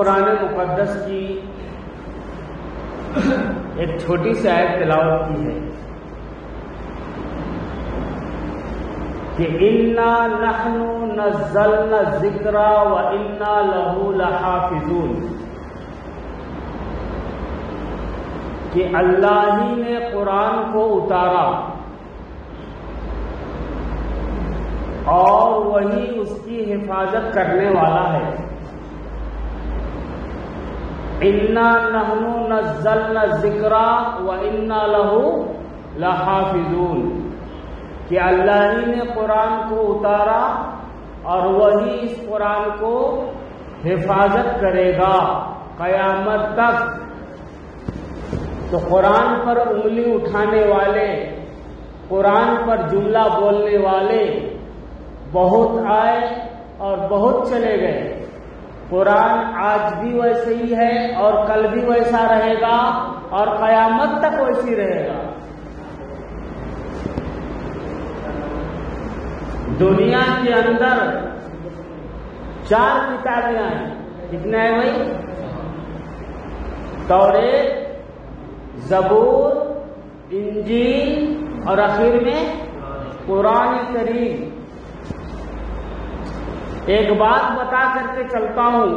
قرآن مقدس کی ایک چھوٹی سی آیت تلاوت کی ہے کہ اِنَّا نَحْنُ نَزَّلْنَا الذِّكْرَ وَإِنَّا لَهُ لَحَافِظُونَ، کہ اللہ ہی نے قرآن کو اتارا اور وہی اس کی حفاظت کرنے والا ہے۔ اِنَّا نَحْنُ نَزَّلْنَا الذِّكْرَ وَإِنَّا لَهُ لَحَافِظُونَ، کہ اللہ ہی نے قرآن کو اتارا اور وہی اس قرآن کو حفاظت کرے گا قیامت تک۔ تو قرآن پر انگلی اٹھانے والے، قرآن پر جملہ بولنے والے بہت آئے اور بہت چلے گئے۔ قرآن آج بھی ویسے ہی ہے اور کل بھی ویسا رہے گا اور قیامت تک ویسی رہے گا۔ دنیا کے اندر 4 کتابیں آئیں، کتنے ہیں بھائی؟ توریت، زبور، انجیل اور آخر میں قرآن کریم۔ ایک بات بتا کر کے چلتا ہوں،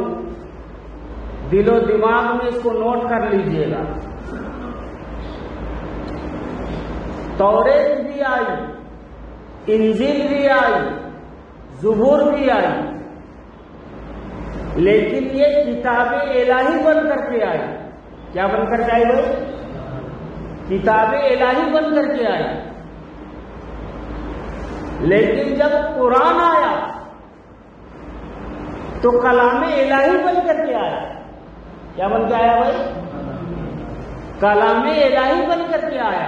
دل و دماغ میں اس کو نوٹ کر لیجئے گا۔ توریت بھی آئی، انجیل بھی آئی، زبور بھی آئی، لیکن یہ کتاب الہی بن کر کے آئی۔ کیا بن کر کے آئی بھائی؟ کتاب الہی بن کر کے آئی۔ لیکن جب قرآن آیا تو کلام الہی بن کر کے آیا۔ کیا بن کے آیا بھائی؟ کلام الہی بن کر کے آیا۔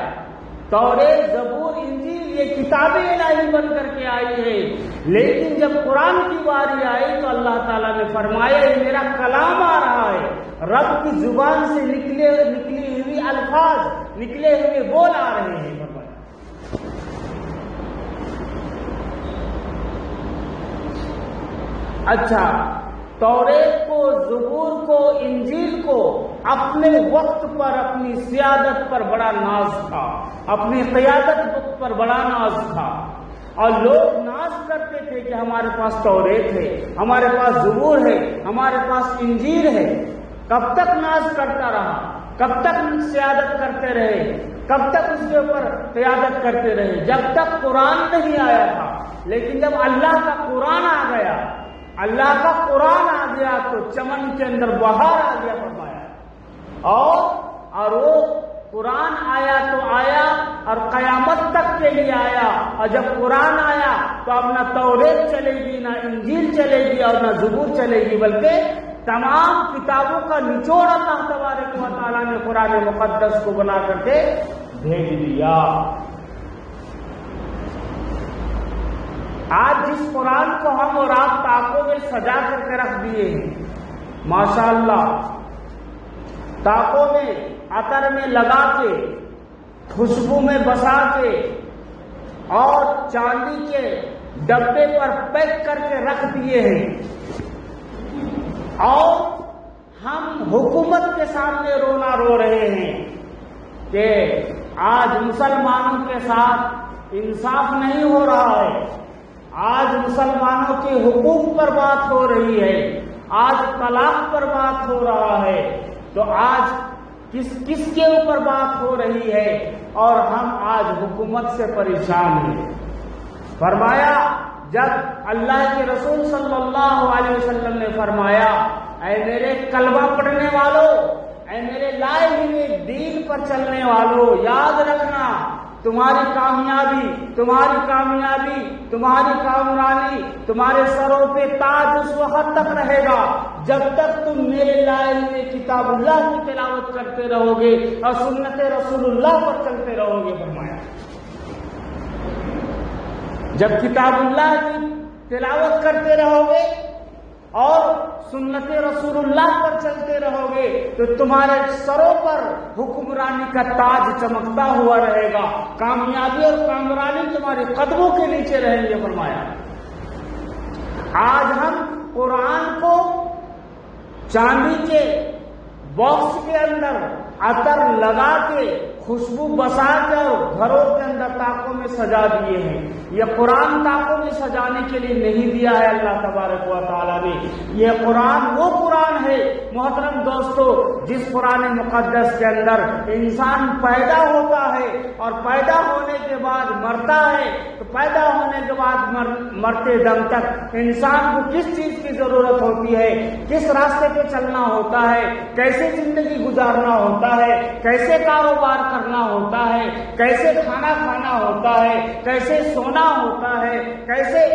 توریت، زبور، انجیل یہ کتاب الہی بن کر کے آئی ہے، لیکن جب قرآن کی باری آئی تو اللہ تعالیٰ نے فرمایا یہ میرا کلام آ رہا ہے، رب کی زبان سے نکلی ہوئی الفاظ، نکلے ہوئے بول آ رہے ہیں۔ اچھا، توریت کو، زبور کو، انجیل کو اپنے وقت پر، اپنی سیادت پر بڑا ناز تھا، اپنی قیادت پر بڑا ناز تھا، اور لوگ ناز کرتے تھے کہ ہمارے پاس توریت ہے، ہمارے پاس زبور ہے، ہمارے پاس انجیل ہے۔ کب تک ناز کرتا رہا؟ کب تک سیادت کرتے رہے؟ کب تک اس کے اوپر قیادت کرتے رہے؟ جب تک قرآن نہیں آیا تھا۔ لیکن جب اللہ کا قرآن آ گیا، اللہ کا قرآن آ گیا تو چمن کے اندر بہار آ گیا فرمایا، اور وہ قرآن آیا تو آیا اور قیامت تک کے لیے آیا۔ اور جب قرآن آیا تو اب نہ توریت چلے گی، نہ انجیل چلے گی اور نہ زبور چلے گی، بلکہ تمام کتابوں کا نچوڑ اللہ تبارک و تعالیٰ نے قرآن مقدس کو بنا کر کے بھیج دیا۔ آج جس قرآن کو ہم اور آپ طاقوں میں سجا کر کے رکھ دیے ہیں، ماشاءاللہ، طاقوں میں عطر میں لگا کے، خوشبو میں بسا کے اور چاندی کے ڈبے پر پیک کر کے رکھ دیے ہیں، اور ہم حکومت کے سامنے رونا رو رہے ہیں کہ آج مسلمانوں کے ساتھ انصاف نہیں ہو رہا ہے، آج مسلمانوں کے حقوق پر بات ہو رہی ہے، آج طلاق پر بات ہو رہا ہے، تو آج کس کے اوپر بات ہو رہی ہے؟ اور ہم آج حکومت سے پریشان ہیں۔ فرمایا، جب اللہ کے رسول صلی اللہ علیہ وسلم نے فرمایا اے میرے کلمہ پڑھنے والوں، اے میرے لائے ہوئے دین پر چلنے والوں، یاد رکھنا تمہاری کامیابی، تمہاری کامیابی، تمہاری کامرانی، تمہارے سروں پہ تاج اس وقت تک رہے گا جب تک تم میرے لائے ہوئے کتاب اللہ کی تلاوت کرتے رہو گے اور سنت رسول اللہ پر چلتے رہو گے۔ فرمایا جب کتاب اللہ کی تلاوت کرتے رہو گے اور سنت رسول اللہ پر چلتے رہو گے تو تمہارے سروں پر حکمرانی کا تاج چمکتا ہوا رہے گا، کامیابی اور کامرانی تمہارے قدموں کے نیچے رہیں گے۔ فرمایا آج ہم قرآن کو چاندی کے باکس کے اندر عطر لگا کے خوشبو بسا کے اور گھروں کے اندر طاقوں میں سجا دیے ہیں. یہ قرآن طاقوں میں سجانے کے لیے نہیں دیا ہے اللہ تبارک و تعالیٰ نے. یہ قرآن وہ قرآن ہے محترم دوستو جس قرآن مقدس کے اندر انسان پیدا ہوتا ہے اور پیدا ہونے کے بعد مرتا ہے. تو پیدا ہونے کے بعد مرتے دم تک انسان کو کس چیز کی ضرورت ہوتی ہے, کس راستے پہ چلنا ہوتا ہے, کیسے زندگی گزارنا ہوتا ہے, کیسے کاروبار کرنا ہوتا ہے, کیسے کھانا کھانا ہوتا ہے, کیسے سونا ہوتا ہے, کیسے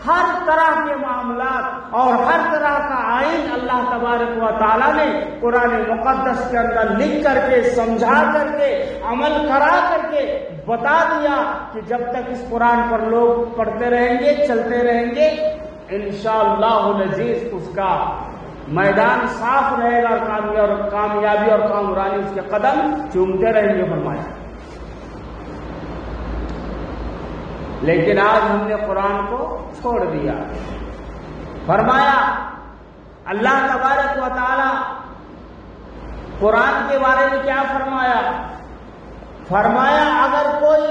ہر طرح کے معاملات اور ہر طرح کا آئین اللہ تبارک و تعالیٰ نے قرآن مقدس کے اندر لکھ کر کے سمجھا کر کے عمل کرا کر کے بتا دیا کہ جب تک اس قرآن پر لوگ پڑھتے رہیں گے, چلتے رہیں گے, انشاءاللہ العزیز اس کا میدان صاف رہے گا اور کامیابی اور کامرانی اس کے قدم چومتے رہیں گے فرمایا. لیکن آج ہم نے قرآن کو چھوڑ دیا. فرمایا اللہ تبارک و تعالی قرآن کے بارے میں کیا فرمایا؟ فرمایا اگر کوئی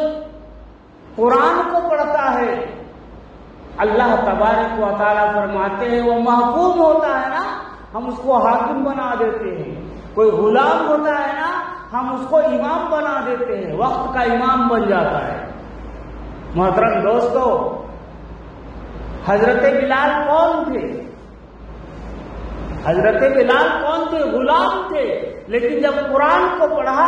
قرآن کو پڑھتا ہے اللہ تبارک و تعالیٰ فرماتے ہیں وہ محکوم ہوتا ہے نا, ہم اس کو حاکم بنا دیتے ہیں. کوئی غلام ہوتا ہے نا, ہم اس کو امام بنا دیتے ہیں, وقت کا امام بن جاتا ہے. محترم دوستو حضرت بلال کون تھے؟ حضرت بلال کون تھے؟ غلام تھے. لیکن جب قرآن کو پڑھا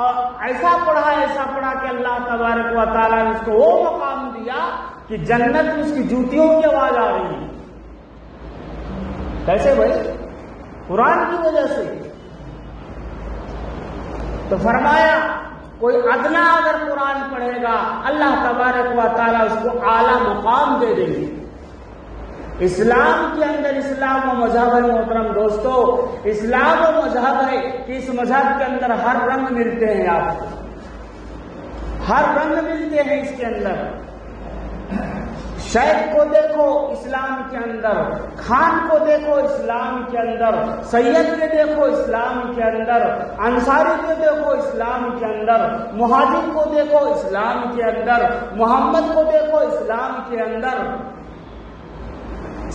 اور ایسا پڑھا کہ اللہ تبارک و تعالیٰ نے اس کو وہ مقام دیا کہ جنت میں اس کی جوتیوں کی آواز آ رہی ہے. کیسے بھائی؟ قرآن کی وجہ سے. تو فرمایا کوئی ادنا اگر قرآن پڑھے گا اللہ تبارک و تعالیٰ اس کو اعلیٰ مقام دے دیں گے. اسلام کے اندر اسلام و مذہب ہے محترم دوستو, اسلام و مذہب ہے کہ اس مذہب کے اندر ہر رنگ ملتے ہیں. آپ کو ہر رنگ ملتے ہیں اس کے اندر. شیخ کو دیکھو اسلام کے اندر, خان کو دیکھو اسلام کے اندر, سید کو دیکھو اسلام کے اندر, انصاری کو دیکھو اسلام کے اندر, مہاجر کو دیکھو اسلام کے اندر, محمد کو دیکھو اسلام کے اندر.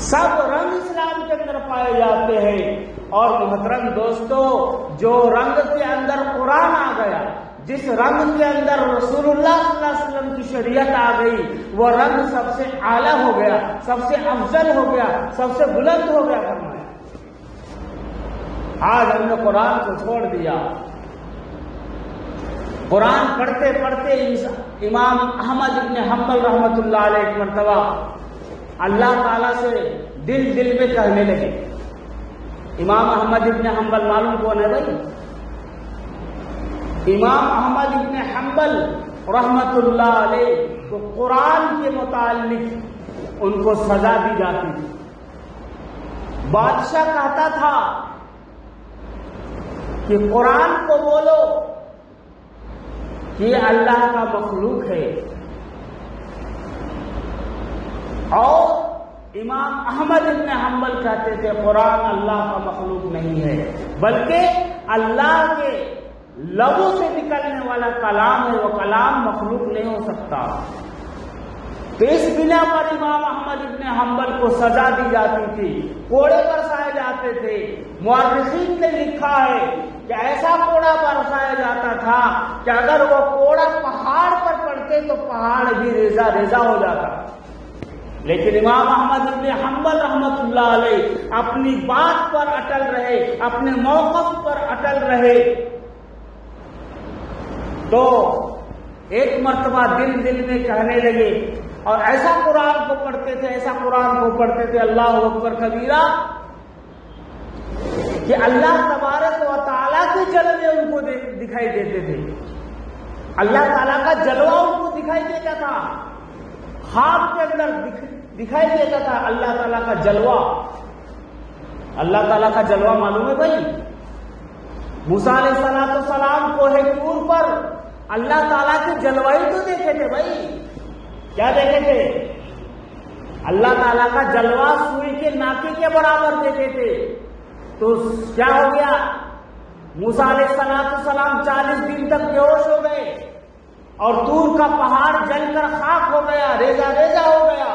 سب رنگ اسلام کے اندر پائے جاتے ہیں. اور محترم دوستو جو رنگ کے اندر قرآن آ گیا, جس رنگ کے اندر رسول اللہ صلی اللہ علیہ وسلم کی شریعت آ گئی, وہ رنگ سب سے اعلیٰ ہو گیا, سب سے افضل ہو گیا, سب سے بلند ہو گیا. فرمایا آج ہم نے قرآن کو چھوڑ دیا. قرآن پڑھتے پڑھتے امام احمد ابن حنبل رحمۃ اللہ علیہ ایک مرتبہ اللہ تعالیٰ سے دل میں کہنے لگے. امام احمد ابن حنبل معلوم کون ہے بھائی؟ امام احمد ابن حنبل رحمت اللہ علیہ کو قرآن کے متعلق ان کو سزا دی جاتی تھی. بادشاہ کہتا تھا کہ قرآن کو بولو کہ یہ اللہ کا مخلوق ہے, اور امام احمد ابن حنبل کہتے تھے قرآن اللہ کا مخلوق نہیں ہے بلکہ اللہ کے لبوں سے نکلنے والا کلام ہے, وہ کلام مخلوق نہیں ہو سکتا. تو اس بنا پر امام احمد ابن حنبل کو سزا دی جاتی تھی, کوڑے برسائے جاتے تھے. مورخین نے لکھا ہے کہ ایسا کوڑا برسایا جاتا تھا کہ اگر وہ کوڑا پہاڑ پر پڑتے تو پہاڑ بھی ریزہ ریزہ ہو جاتا. لیکن امام احمد ابن حنبل رحمت اللہ علیہ اپنی بات پر اٹل رہے, اپنے موقف پر اٹل رہے. تو ایک مرتبہ دل میں کہنے لگے اور ایسا قرآن کو پڑھتے تھے اللہ اکبر کبیرہ کہ اللہ تبارک و تعالیٰ کے جلوے ان کو دکھائی دیتے تھے. اللہ تعالیٰ کا جلوہ ان کو دکھائی دیتا تھا, خواب کے اندر دکھائی دیتا تھا اللہ تعالیٰ کا جلوہ. اللہ تعالیٰ کا جلوہ معلوم ہے بھائی؟ موسیٰ علیہ السلام کو طور پر اللہ تعالیٰ کے جلوہ ہی تو دیکھے تھے بھائی. کیا دیکھے تھے؟ اللہ تعالیٰ کا جلوہ سوئی کے ناکے کے برابر دیکھے تھے. تو کیا ہو گیا؟ موسیٰ علیہ السلام 40 دن تک بے ہوش ہو گئے اور طور کا پہاڑ جل کر خاک ہو گیا، ریزہ ریزہ ہو گیا.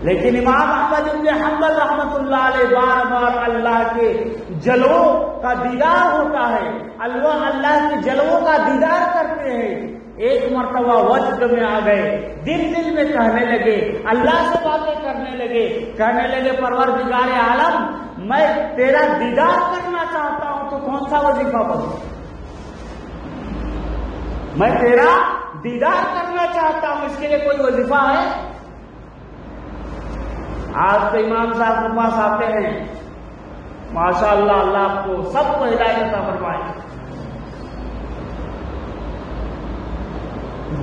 لیکن امام احمد بن حنبل رحمۃ اللہ علیہ بار بار اللہ کے جلووں کا دیدار ہوتا ہے، اللہ کے جلووں کا دیدار کرتے ہیں. ایک مرتبہ وجد میں آ گئے، دل میں کہنے لگے، اللہ سے باتیں کرنے لگے، کہنے لگے پروردگار عالم میں تیرا دیدار کرنا چاہتا ہوں تو کون سا وظیفہ پڑھوں؟ میں تیرا دیدار کرنا چاہتا ہوں، اس کے لیے کوئی وظیفہ ہے؟ آج تو امام صاحب کے پاس آتے ہیں، ماشاء اللہ، اللہ آپ کو سب کو ہدایت عطا فرمائے.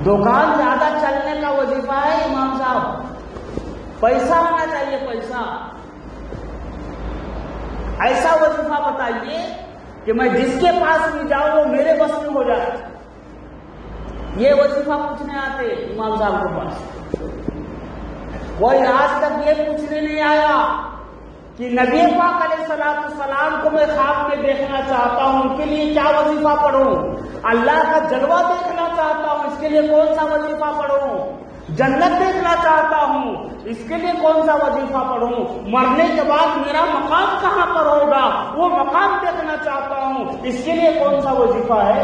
دکان زیادہ چلنے کا وظیفہ ہے امام صاحب، پیسہ ہونا چاہیے، پیسہ. ایسا وظیفہ بتائیے کہ میں جس کے پاس بھی جاؤں وہ میرے بس میں ہو جائے. یہ وظیفہ پوچھنے آتے امام صاحب کے پاس. کوئی آج تک یہ پوچھنے نہیں آیا کہ نبی پاک علیہ السلام کو میں خواب میں دیکھنا چاہتا ہوں، ان کے لیے کیا وظیفہ پڑھوں؟ اللہ کا جلوہ دیکھنا چاہتا ہوں، اس کے لیے کون سا وظیفہ پڑھوں؟ جنت دیکھنا چاہتا ہوں، اس کے لیے کون سا وظیفہ پڑھوں؟ مرنے کے بعد میرا مقام کہاں پر ہوگا، وہ مقام دیکھنا چاہتا ہوں، اس کے لیے کون سا وظیفہ ہے؟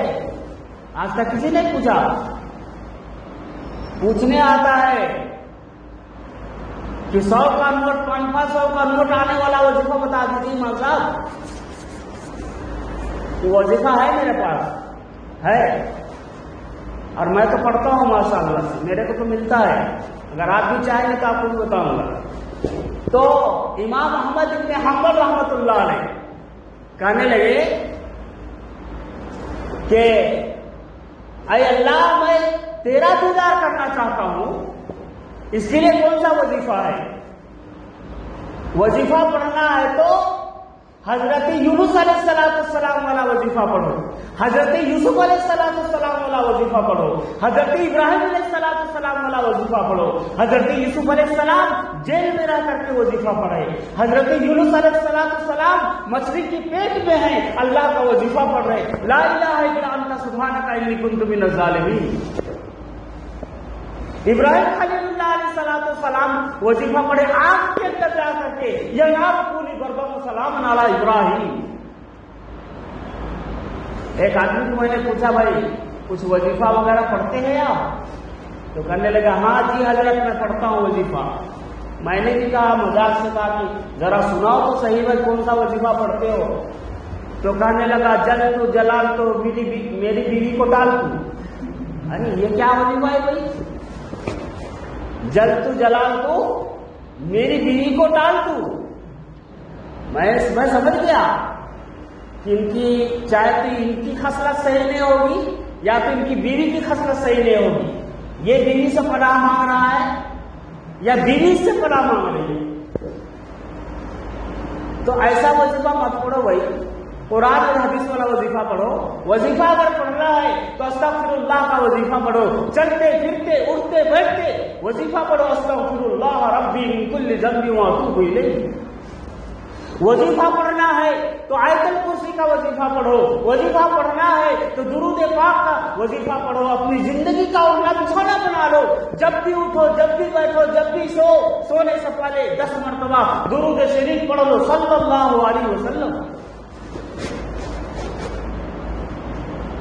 آج تک کسی نے پوچھا؟ پوچھنے آتا ہے کہ 100 کا نوٹ 500 کا نوٹ آنے والا وظیفہ بتا دیجیے امام صاحب. وہ وظیفہ ہے میرے پاس ہے، اور میں تو پڑھتا ہوں ماشاء اللہ سے، میرے کو تو ملتا ہے. اگر آپ بھی چاہیں گے تو آپ کو بھی بتاؤں گا. تو امام احمد بن حنبل رحمۃ اللہ علیہ کہنے لگے کہ اے اللہ میں تیرا دیدار کرنا چاہتا ہوں، اس کے لیے کون سا وظیفہ ہے؟ وظیفہ پڑھنا ہے تو حضرت یونس علیہ السلام والا وظیفہ پڑھو، حضرت یوسف علیہ السلام والا وظیفہ پڑھو، حضرت ابراہیم علیہ السلام والا وظیفہ پڑھو. حضرت یوسف علیہ السلام جیل میں رہ کر کے وظیفہ پڑھے، حضرت یونس علیہ السلام مچھلی کی پیٹ میں ہیں، اللہ کا وظیفہ پڑھ رہے، لا الہ الا انت سبحانک انی کنت من الظالمین. ابراہیم خلیل اللہ علیہ السلام وظیفہ پڑھے آگ کے اندر جا کر کے، یا نار کونی بربم سلام علی ابراہیم. ایک آدمی کو میں نے پوچھا بھائی کچھ وظیفہ وغیرہ پڑھتے ہیں آپ؟ تو کہنے لگا ہاں جی حضرت میں پڑھتا ہوں وظیفہ. میں نے بھی کہا مذاق سے کہا کہ ذرا سناؤ تو صحیح میں کون سا وظیفہ پڑھتے ہو؟ تو کہنے لگا جل تو جلال تو میری بیوی کو ڈال تو. ارے یہ کیا وظیفہ ہے بھائی؟ جل تو جلال تو میری بیوی کو ڈال تو. میں سمجھ گیا کہ ان کی چاہے تو ان کی خصلت صحیح نہیں ہوگی یا تو ان کی بیوی کی خصلت صحیح نہیں ہوگی. یہ بیوی سے پناہ مانگ رہا ہے یا بیوی سے پناہ مانگ رہی ہے. تو ایسا وظیفہ مت پڑھو بھائی، قرآن اور حدیث والا وظیفہ پڑھو. وظیفہ اگر پڑھنا ہے تو استغفر اللہ کا وظیفہ پڑھو، چلتے پھرتے اٹھتے بیٹھتے وظیفہ پڑھو، استغفر اللہ ربی من کل ذنب واتوب الیہ. وظیفہ پڑھنا ہے تو آیت الکرسی کا وظیفہ پڑھو، وظیفہ پڑھنا ہے تو درود پاک کا وظیفہ پڑھو. اپنی زندگی کا اٹھنا بچھونا بنا لو، جب بھی اٹھو جب بھی بیٹھو جب بھی سونے سے پہلے 10 مرتبہ درود شریف پڑھ لو صلی اللہ علیہ وسلم.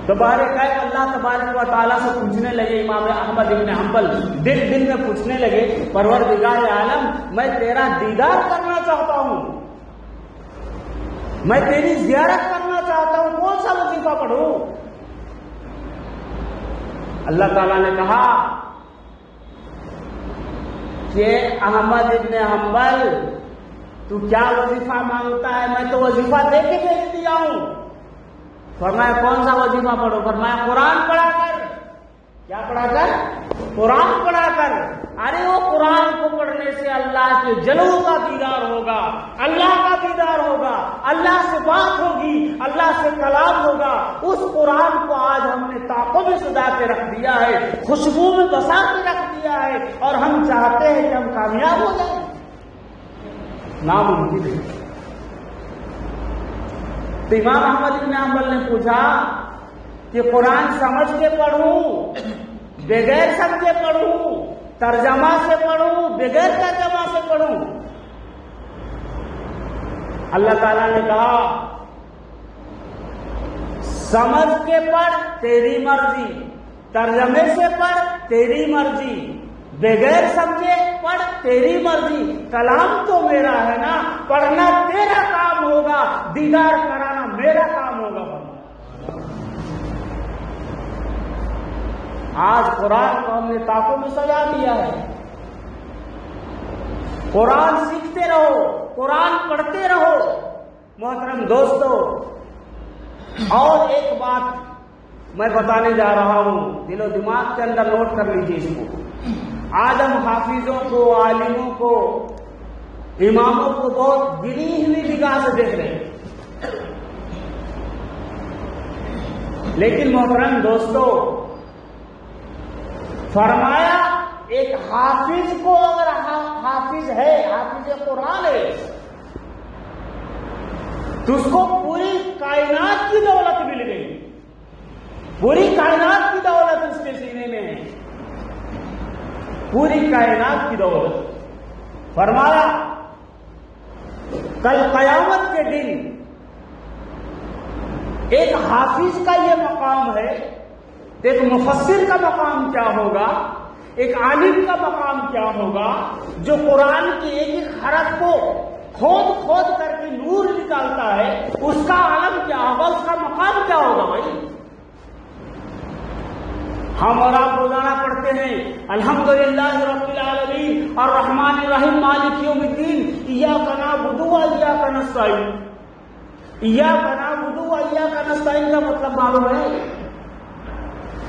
دوبارہ اللہ تبارک و تعالیٰ سے پوچھنے لگے امام احمد بن حنبل، دل میں پوچھنے لگے پروردگار عالم میں تیرا دیدار کرنا چاہتا ہوں، میں تیری زیارت کرنا چاہتا ہوں، کون سا وظیفہ پڑھوں؟ اللہ تعالیٰ نے کہا کہ احمد بن حنبل تو کیا وظیفہ مانگتا ہے؟ میں تو وظیفہ دے کے بھیج دیا ہوں. فرمایا کون سا وظیفہ پڑھو؟ فرمایا قرآن پڑھا کر. کیا پڑھا کر؟ قرآن پڑھا کر. ارے وہ قرآن کو پڑھنے سے اللہ کے جلووں کا دیدار ہوگا، اللہ کا دیدار ہوگا، اللہ سے بات ہوگی، اللہ سے کلام ہوگا. اس قرآن کو آج ہم نے طاقوں میں سجا کے رکھ دیا ہے، خوشبو میں بسا کے رکھ دیا ہے، اور ہم چاہتے ہیں کہ ہم کامیاب ہو جائیں. ناممکن ہے. تو امام احمد بن حنبل نے پوچھا کہ قرآن سمجھ کے پڑھوں بغیر سمجھے پڑھوں، ترجمہ سے پڑھوں بغیر ترجمہ سے پڑھوں؟ اللہ تعالیٰ نے کہا سمجھ کے پڑھ تیری مرضی، ترجمے سے پڑھ تیری مرضی، بغیر سمجھے پڑھ تیری مرضی، کلام تو میرا ہے نا، پڑھنا تیرا کام ہوگا، دیدار کرانا میرا کام ہوگا۔ آج قرآن کو ہم نے طاقوں میں سجا دیا ہے۔ قرآن سیکھتے رہو، قرآن پڑھتے رہو۔ محترم دوستو، اور ایک بات میں بتانے جا رہا ہوں، دل و دماغ کے اندر نوٹ کر لیجیے اس کو۔ آج ہم حافظوں کو، عالموں کو، اماموں کو بہت گری ہوئی نگاہ سے دیکھ رہے ہیں، لیکن محترم دوستو، فرمایا ایک حافظ کو اگر حافظ ہے، حافظ قرآن ہے، تو اس کو پوری کائنات کی دولت مل گئی، پوری کائنات کی دولت اس کے سینے میں ہے، پوری کائنات کی دولت۔ فرمایا کل قیامت کے دن ایک حافظ کا یہ مقام ہے، ایک مفسر کا مقام کیا ہوگا، ایک عالم کا مقام کیا ہوگا، جو قرآن کی ایک ایک حرف کو کھود کھود کر کے نور نکالتا ہے، اس کا عالم کیا ہوگا، اس کا مقام کیا ہوگا؟ بھائی ہم اور آپ روزانہ پڑھتے ہیں الحمدللہ رب العالمین الرحمن الرحیم مالک یوم الدین ایاک نعبد و ایاک نستعین۔ ایاک نعبد و ایاک نستعین کا مطلب معلوم ہے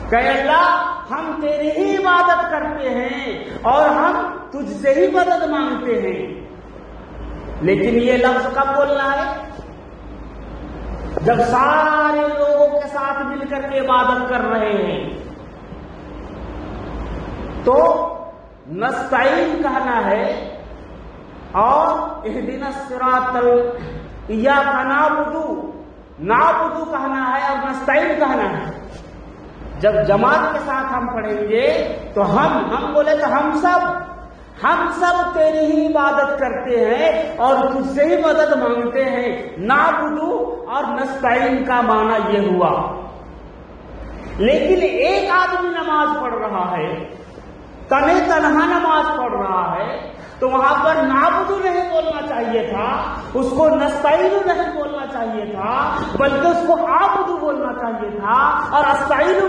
کہ اللہ ہم تیری ہی عبادت کرتے ہیں اور ہم تجھ سے ہی مدد مانگتے ہیں، لیکن یہ لفظ کب بولنا ہے؟ جب سارے لوگوں کے ساتھ مل کر کے عبادت کر رہے ہیں تو نستعین کہنا ہے، اور اہدنا الصراط ایاک نعبد کہنا ہے اور نستعین کہنا ہے۔ جب جماعت کے ساتھ ہم پڑھیں گے تو ہم بولے تو ہم سب تیری ہی عبادت کرتے ہیں اور تجھ سے ہی مدد مانگتے ہیں۔ نعبد اور نستعین کا معنی یہ ہوا، لیکن ایک آدمی نماز پڑھ رہا ہے، تنہا نماز پڑھ رہا ہے، تو وہاں پر نعبد نہیں بولنا چاہیے تھا، اس کو نستعین نہیں بولنا چاہیے تھا، بلکہ اس کو عابد بولنا چاہیے تھا اور استعین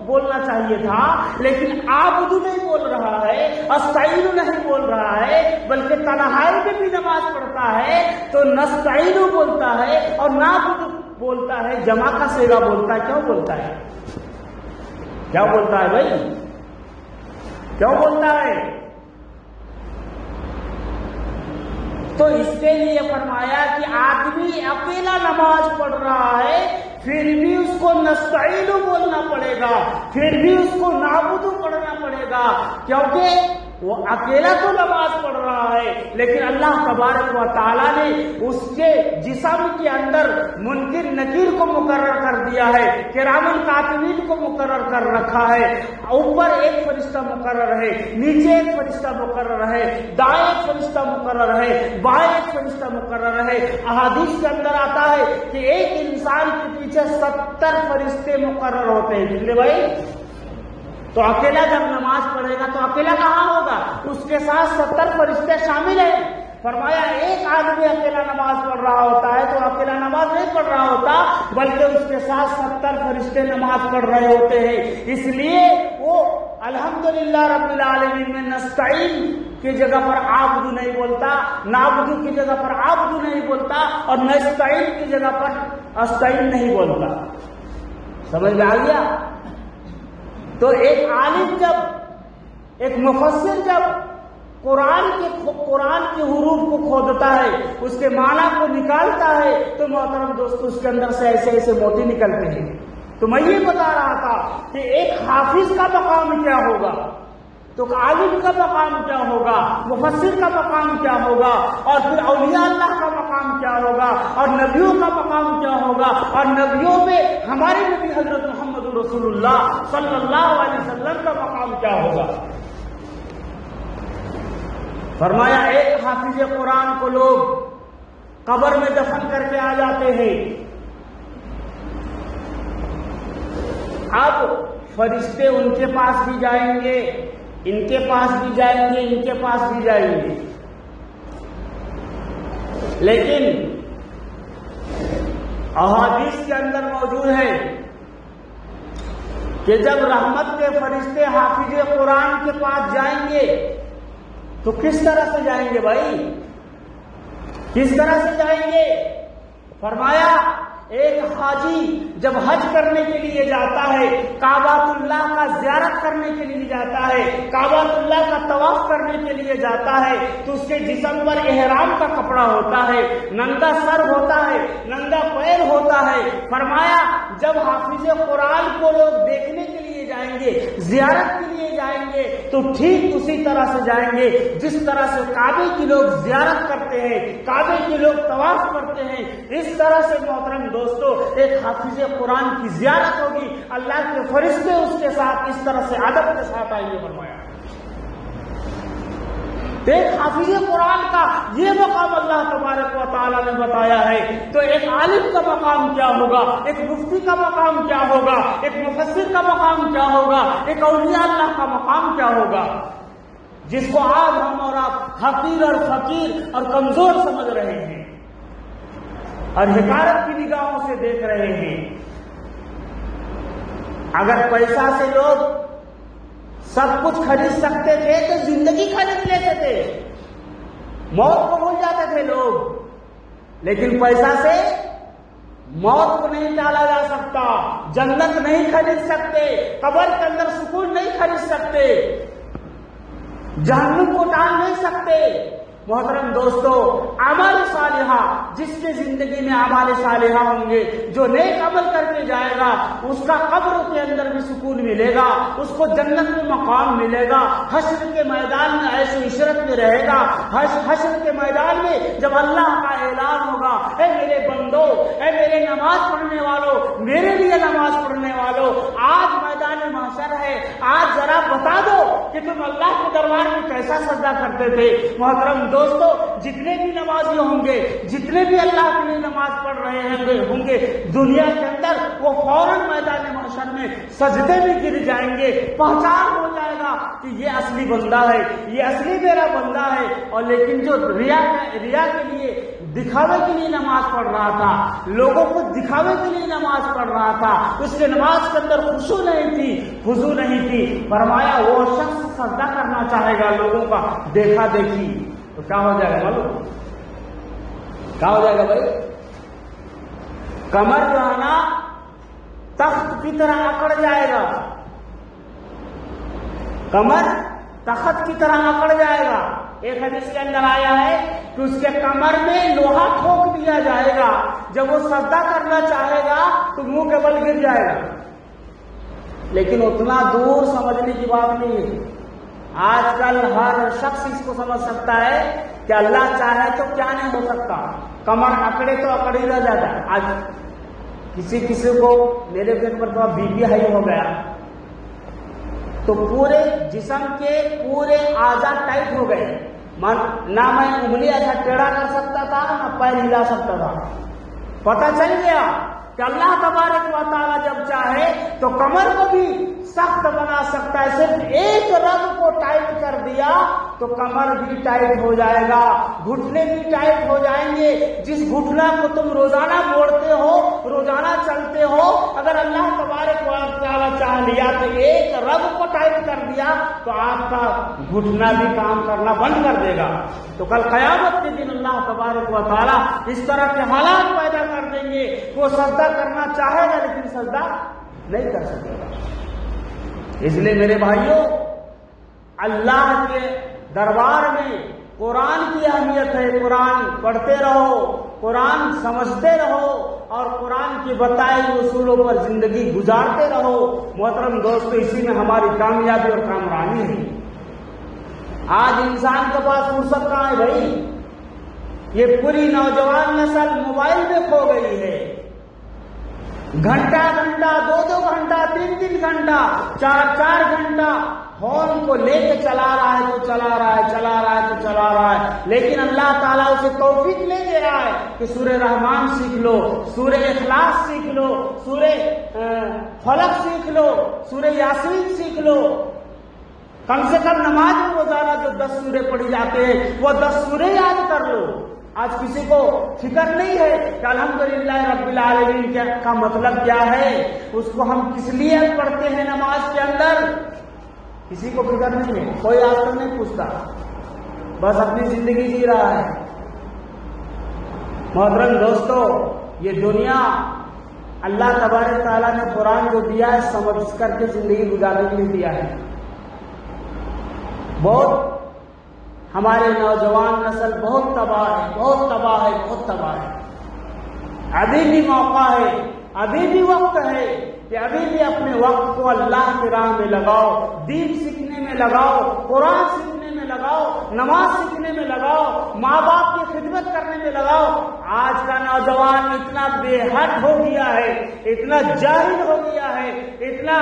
بولنا چاہیے تھا، لیکن عابد نہیں بول رہا ہے، استعین نہیں بول رہا ہے، بلکہ تنہائی میں بھی نماز پڑھتا ہے تو نستعین بولتا ہے اور نعبد بولتا ہے، جمع کا صیغہ بولتا ہے۔ کیوں بولتا ہے؟ کیا بولتا ہے بھائی؟ کیوں بولتا ہے؟ تو اس کے لیے فرمایا کہ آدمی اکیلا نماز پڑھ رہا ہے، پھر بھی اس کو نستعین بولنا پڑے گا، پھر بھی اس کو نعبد پڑھنا پڑے گا، کیونکہ وہ اکیلا تو نماز پڑھ رہا ہے، لیکن اللہ تبارک و تعالیٰ نے اس کے جسم کے اندر منکر نکیر کو مقرر کر دیا ہے، کرام الکاتبین کو مقرر کر رکھا ہے، اوپر ایک فرشتہ مقرر ہے، نیچے ایک فرشتہ مقرر ہے، دائیں ایک فرشتہ مقرر ہے، بائیں ایک فرشتہ مقرر ہے۔ احادیث کے اندر آتا ہے کہ ایک انسان کے پیچھے 70 فرشتے مقرر ہوتے ہیں۔ کتنے بھائی؟ تو اکیلا جب نماز پڑھے گا تو اکیلا کہاں ہوگا؟ اس کے ساتھ 70 فرشتے شامل ہیں۔ فرمایا ایک آدمی اکیلا نماز پڑھ رہا ہوتا ہے تو اکیلا نماز نہیں پڑھ رہا ہوتا، بلکہ اس کے ساتھ 70 فرشتے نماز پڑھ رہے ہوتے ہیں۔ اس لیے وہ الحمدللہ رب العالمین میں نستعین کی جگہ پر عابد نہیں بولتا، نعبد کی جگہ پر عابد نہیں بولتا، اور نستعین کی جگہ پر استعین نہیں بولتا۔ سمجھ میں آ گیا؟ تو ایک عالم جب، ایک مفسر جب قرآن کے حروف کو کھودتا ہے، اس کے معنی کو نکالتا ہے، تو محترم دوستو اس کے اندر سے ایسے ایسے موتی نکلتے ہیں۔ تو میں یہ بتا رہا تھا کہ ایک حافظ کا مقام کیا ہوگا، تو عالم کا مقام کیا ہوگا، مفسر کا مقام کیا ہوگا، اور پھر اولیاء اللہ کا مقام کیا ہوگا، اور نبیوں کا مقام کیا ہوگا، ہوگا، اور نبیوں میں ہمارے نبی حضرت محمد رسول اللہ صلی اللہ علیہ وسلم کا مقام کیا ہوگا؟ فرمایا ایک حافظ قرآن کو لوگ قبر میں دفن کر کے آ جاتے ہیں، اب فرشتے ان کے پاس بھی جائیں گے، ان کے پاس بھی جائیں گے، ان کے پاس بھی جائیں گے، لیکن احادیث کے اندر موجود ہے کہ جب رحمت کے فرشتے حافظ قرآن کے پاس جائیں گے تو کس طرح سے جائیں گے بھائی؟ کس طرح سے جائیں گے؟ فرمایا ایک حاجی جب حج کرنے کے لیے جاتا ہے، کعبۃ اللہ کا زیارت کرنے کے لیے جاتا ہے، کعبۃ اللہ کا طواف کرنے کے لیے جاتا ہے، تو اس کے جسم پر احرام کا کپڑا ہوتا ہے، ننگا سر ہوتا ہے، ننگا پیر ہوتا ہے۔ فرمایا جب حافظ قرآن کو لوگ دیکھنے کے لیے جائیں گے، زیارت کے لیے جائیں گے، تو ٹھیک اسی طرح سے جائیں گے جس طرح سے کعبے کی لوگ زیارت کرتے ہیں، کعبے کی لوگ طواف کرتے ہیں، اس طرح سے محترم دوستو ایک حافظ قرآن کی زیارت ہوگی، اللہ کے فرشتے اس کے ساتھ اس طرح سے ادب کے ساتھ آئیں گے۔ فرمایا ایک حافظ قرآن کا یہ مقام اللہ تبارک و تعالیٰ نے بتایا ہے، تو ایک عالم کا مقام کیا ہوگا، ایک مفتی کا مقام کیا ہوگا، ایک مفسر کا مقام کیا ہوگا، ایک اولیاء اللہ کا مقام کیا ہوگا، جس کو آج ہم اور آپ حقیر اور فقیر اور کمزور سمجھ رہے ہیں اور حقارت کی نگاہوں سے دیکھ رہے ہیں۔ اگر پیسہ سے لوگ سب کچھ خرید سکتے تھے تو زندگی خرید لیتے تھے، موت کو بھول جاتے تھے لوگ، لیکن پیسہ سے موت کو نہیں ٹالا جا سکتا، جنت نہیں خرید سکتے، قبر کے اندر سکون نہیں خرید سکتے، جہنم کو ٹال نہیں سکتے۔ محترم دوستو اعمال صالحہ، جس کے زندگی میں اعمال صالحہ ہوں گے، جو نیک عمل کر کے جائے گا، اس کا قبر کے اندر بھی سکون ملے گا، اس کو جنت میں مقام ملے گا، حشر کے میدان میں عیش و عشرت میں رہے گا۔ حشر کے میدان میں جب اللہ کا اعلان ہوگا، اے میرے بندو، اے میرے نماز پڑھنے والوں، میرے لیے نماز پڑھنے والوں، آج میدان محشر ہے، آج ذرا بتا دو کہ تم اللہ کے دربار میں کیسا سجدہ کرتے تھے۔ محترم دوستو جتنے بھی نمازی ہوں گے، جتنے بھی اللہ کے لیے نماز پڑھ رہے ہوں گے دنیا کے اندر، وہ فوراً میدان محشر میں سجدے میں گر جائیں گے، پہچان ہو جائے گا کہ یہ اصلی بندہ ہے، یہ اصلی میرا بندہ ہے۔ اور لیکن جو ریا کے لیے، دکھاوے کے لیے نماز پڑھ رہا تھا، لوگوں کو دکھاوے کے لیے نماز پڑھ رہا تھا، اس کے نماز کے اندر خشوع نہیں تھی، خضوع نہیں تھی، فرمایا وہ شخص سجدہ کرنا چاہے گا لوگوں کا دیکھا دیکھی، تو کیا ہو جائے گا معلوم؟ کیا ہو جائے گا بھائی؟ کمر جو ہے نا تخت کی طرح اکڑ جائے گا، کمر تخت کی طرح اکڑ جائے گا۔ ایک حدیث کے اندر آیا ہے کہ اس کے کمر میں لوہا ٹھوک دیا جائے گا، جب وہ سجدہ کرنا چاہے گا تو منہ کے بل گر جائے گا۔ لیکن اتنا دور سمجھنے کی بات نہیں ہے، آج کل ہر شخص اس کو سمجھ سکتا ہے کہ اللہ چاہے تو کیا نہیں ہو سکتا، کمر اکڑے تو اکڑ ہی رہ جاتا ہے۔ آج کسی کو میرے پیٹ پر تھوڑا بی پی ہائی ہو گیا تو پورے جسم کے پورے اعضاء ٹائٹ ہو گئے، نہ میں انگلی ایسا ٹیڑھا کر سکتا تھا، نہ پیر ہلا سکتا تھا۔ پتہ چل گیا کہ اللہ تبارک و تعالیٰ جب چاہے تو کمر کو بھی سخت بنا سکتا ہے، صرف ایک رگ کو ٹائٹ کر دیا تو کمر بھی ٹائٹ ہو جائے گا، گھٹنے بھی ٹائٹ ہو جائیں گے۔ جس گھٹنا کو تم روزانہ موڑتے ہو، روزانہ چلتے ہو، اگر اللہ تبارک و تعالیٰ چاہ لیا تو ایک رگ کو ٹائٹ کر دیا تو آپ کا گھٹنا بھی کام کرنا بند کر دے گا۔ تو کل قیامت کے دن اللہ تبارک و تعالیٰ اس طرح کے حالات پیدا کر دیں گے، وہ سجدہ کرنا چاہے گا لیکن سجدہ نہیں کر سکے گا۔ اس لیے میرے بھائیوں، اللہ کے دربار میں قرآن کی اہمیت ہے، قرآن پڑھتے رہو، قرآن سمجھتے رہو اور قرآن کی بتائی اصولوں پر زندگی گزارتے رہو۔ محترم دوستو اسی میں ہماری کامیابی اور کامرانی ہے۔ آج انسان کے پاس فرصت کہاں ہے بھائی؟ یہ پوری نوجوان نسل موبائل میں کھو گئی ہے، گھنٹہ گھنٹہ، 2 گھنٹہ، 3 گھنٹہ، 4 گھنٹہ فون کو لے کے چلا رہا ہے تو چلا رہا ہے، چلا رہا ہے تو چلا رہا ہے، لیکن اللہ تعالیٰ اسے توفیق نہیں دے رہا ہے کہ سورہ رحمان سیکھ لو، سورہ اخلاص سیکھ لو، سورہ فلق سیکھ لو، سورہ یاسین سیکھ لو، کم سے کم نماز میں روزانہ جو 10 سورے پڑھی جاتے ہیں وہ 10 سورے یاد کر لو۔ آج کسی کو فکر نہیں ہے کہ الحمدللہ رب العالمین کا مطلب کیا ہے، اس کو ہم کس لیے پڑھتے ہیں نماز کے اندر، کسی کو فکر نہیں ہے، کوئی آج تک نہیں پوچھتا، بس اپنی زندگی جی رہا ہے۔ محترم دوستو، یہ دنیا اللہ تبارک تعالیٰ نے قرآن جو دیا ہے سمجھ کر کے زندگی گزارنے کے لیے دیا ہے۔ بہت ہمارے نوجوان نسل بہت تباہ ہے، بہت تباہ ہے، بہت تباہ ہے۔ ابھی بھی موقع ہے، ابھی بھی وقت ہے کہ ابھی بھی اپنے وقت کو اللہ کی راہ میں لگاؤ، دین سیکھنے میں لگاؤ، قرآن سیکھنے میں لگاؤ، نماز سیکھنے میں لگاؤ، ماں باپ کی خدمت کرنے میں لگاؤ۔ آج کا نوجوان اتنا بے حد ہو گیا ہے، اتنا جاہل ہو گیا ہے، اتنا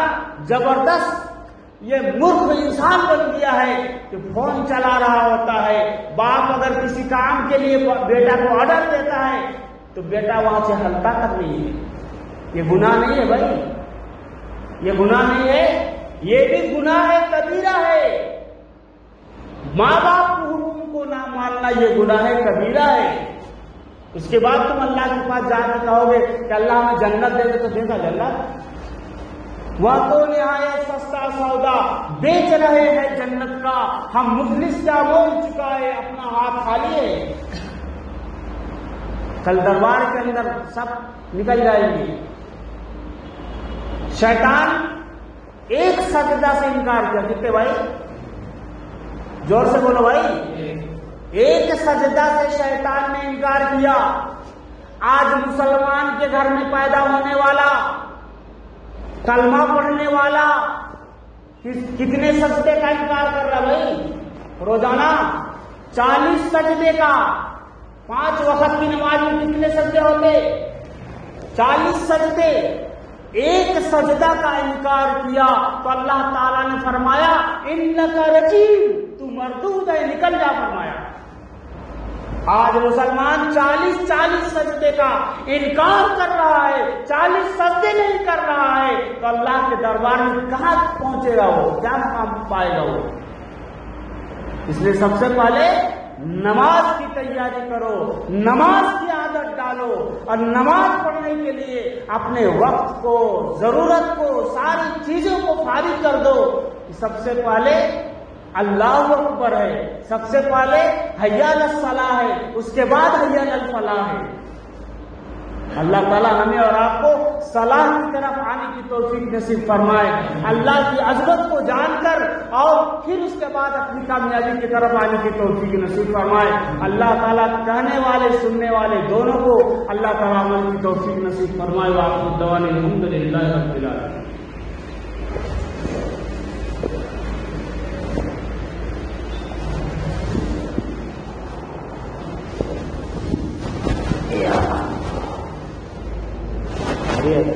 زبردست یہ مورخ انسان بن گیا ہے کہ فون چلا رہا ہوتا ہے۔ باپ اگر کسی کام کے لیے بیٹا کو آرڈر دیتا ہے تو بیٹا وہاں سے ہلتا تک نہیں ہے۔ یہ گناہ نہیں ہے بھائی، یہ گناہ نہیں ہے، یہ بھی گناہ ہے، کبیرہ ہے۔ ماں باپ کے حکم کو نہ ماننا یہ گناہ ہے، کبیرہ ہے۔ اس کے بعد تم اللہ کے پاس جا کے کہو گے کہ اللہ ہمیں جنت دے دے، تو دے گا جنت؟ وہ تو نہایت سستا سودا بیچ رہے ہیں جنت کا، ہم مفلس کیا بول چکا ہے، اپنا ہاتھ خالی ہے۔ کل دربار کے اندر سب نکل جائیں گے۔ شیطان ایک سجدہ سے انکار کیا، کتنے بھائی؟ زور سے بولو بھائی۔ ایک سجدہ سے شیطان نے انکار کیا۔ آج مسلمان کے گھر میں پیدا ہونے والا، کلمہ پڑھنے والا کتنے سجدے کا انکار کر رہا بھائی؟ روزانہ 40 سجدے کا، 5 وقت کی نماز میں کتنے سجدے ہوتے؟ 40 سجدے۔ ایک سجدہ کا انکار کیا تو اللہ تعالیٰ نے فرمایا انک رجیم، تو مردود ہے، نکل جا، فرمایا۔ آج مسلمان 40 سجدے کا انکار کر رہا ہے، 40 سجدے نہیں کر رہا ہے، تو اللہ کے دربار میں کہاں پہنچے گا وہ، کیا مقام پائے گا وہ؟ اس لیے سب سے پہلے نماز کی تیاری کرو، نماز کی عادت ڈالو، اور نماز پڑھنے کے لیے اپنے وقت کو، ضرورت کو، ساری چیزوں کو فارغ کر دو۔ سب سے پہلے اللہ اکبر ہے، سب سے پہلے حی علی الصلاۃ ہے، اس کے بعد حی علی الفلاح ہے۔ اللہ تعالیٰ ہمیں اور آپ کو صلاح کی طرف آنے کی توفیق نصیب فرمائے، اللہ کی عظمت کو جان کر اور پھر اس کے بعد اپنی کامیابی کی طرف آنے کی توفیق نصیب فرمائے۔ اللہ تعالیٰ کہنے والے سننے والے دونوں کو اللہ تعالیٰ عمل کی توفیق نصیب فرمائے۔ وآخر دعوانا الحمدللہ رب العالمین۔ Yeah.